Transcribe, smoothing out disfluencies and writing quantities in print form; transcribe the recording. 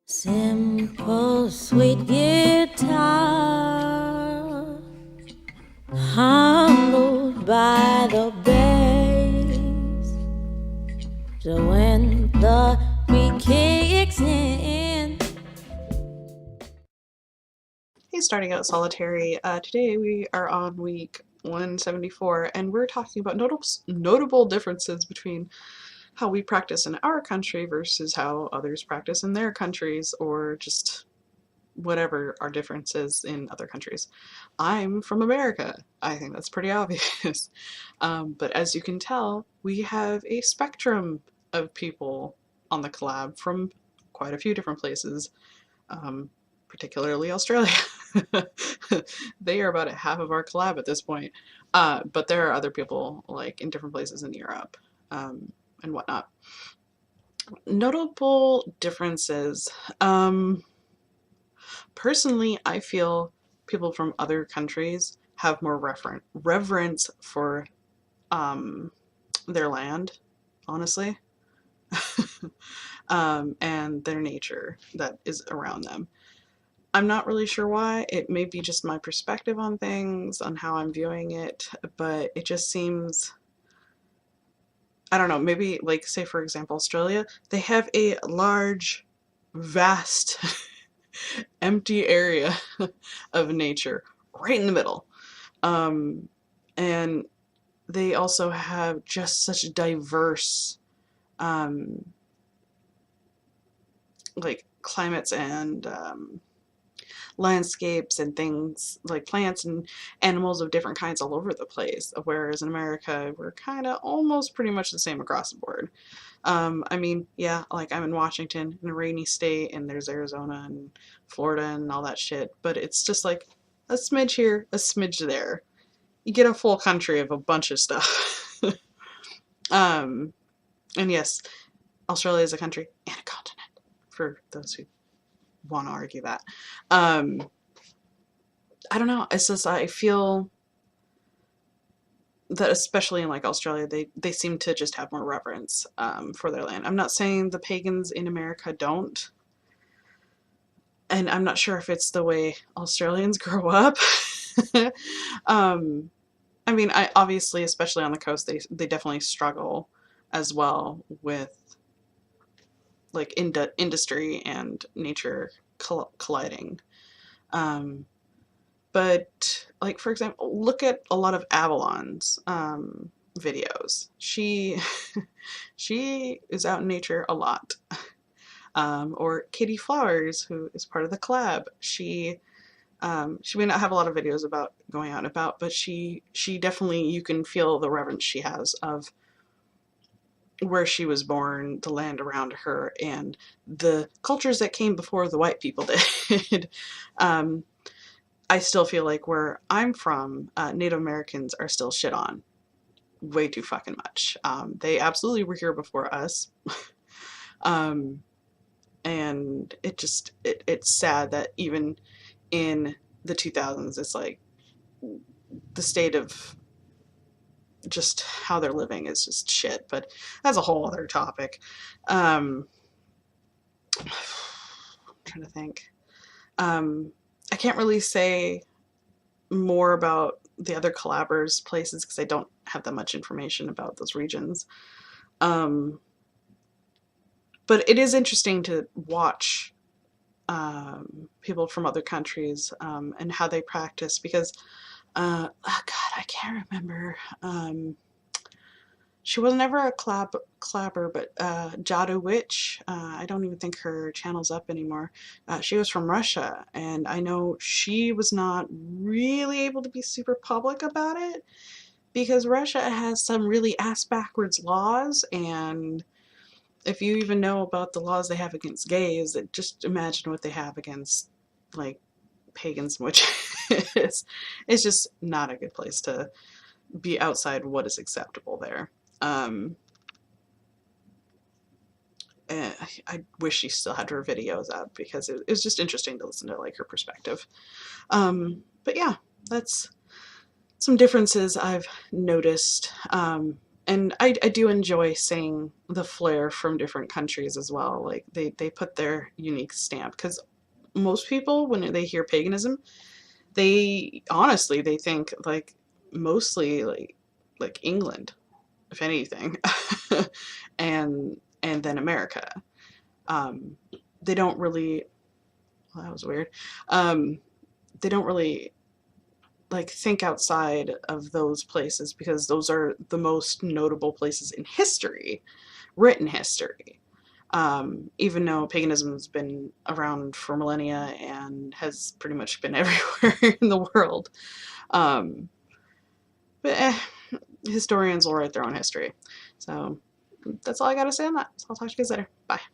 Simple, sweet guitar, humbled by the bass. So when the beat kicks in. Hey, starting out solitary. Today we are on week 174, and we're talking about notable differences between how we practice in our country versus how others practice in their countries, or just whatever our differences in other countries. I'm from America. I think that's pretty obvious. But as you can tell, we have a spectrum of people on the collab from quite a few different places, particularly Australia. They are about half of our collab at this point. But there are other people like in different places in Europe and whatnot. Notable differences. Personally, I feel people from other countries have more reverence for their land, honestly, and their nature that is around them. I'm not really sure why. It may be just my perspective on things, on how I'm viewing it, but it just seems, I don't know, maybe like, say for example, Australia, they have a large, vast, empty area of nature right in the middle. And they also have just such diverse like climates and landscapes and things like plants and animals of different kinds all over the place, whereas in America we're kind of almost pretty much the same across the board. I mean, yeah, like I'm in Washington, in a rainy state, and there's Arizona and Florida and all that shit, but it's just like a smidge here, a smidge there. You get a full country of a bunch of stuff. And yes, Australia is a country and a continent, for those who want to argue that. I don't know, it's just I feel that especially in like Australia, they seem to just have more reverence for their land. I'm not saying the pagans in America don't, and I'm not sure if it's the way Australians grow up. I mean, I obviously, especially on the coast, they definitely struggle as well with like industry and nature colliding. But like, for example, look at a lot of Avalon's videos. She she is out in nature a lot. Or Katey Flowers, who is part of the collab. She may not have a lot of videos about going out and about, but she definitely, you can feel the reverence she has of where she was born, the land around her, and the cultures that came before the white people did. I still feel like where I'm from, Native Americans are still shit on way too fucking much. They absolutely were here before us. And it's sad that even in the 2000s, it's like the state of just how they're living is just shit, but that's a whole other topic. I'm trying to think. I can't really say more about the other collabors places because I don't have that much information about those regions. But it is interesting to watch people from other countries and how they practice, because oh God, I can't remember. She was never a clapper, but Jadu Witch, I don't even think her channel's up anymore. She was from Russia, and I know she was not really able to be super public about it because Russia has some really ass-backwards laws, and if you even know about the laws they have against gays, just imagine what they have against, like, pagans and witches. It's just not a good place to be outside what is acceptable there. I wish she still had her videos up because it was just interesting to listen to like her perspective. But yeah, that's some differences I've noticed. and I do enjoy seeing the flair from different countries as well. Like they put their unique stamp, because most people when they hear paganism, they honestly they think like mostly like England, if anything, and then America. Um, they don't really. Well, that was weird. Um, they don't really like think outside of those places because those are the most notable places in history, written history. Even though paganism has been around for millennia and has pretty much been everywhere in the world. Um, but historians will write their own history. So that's all I got to say on that. So I'll talk to you guys later. Bye.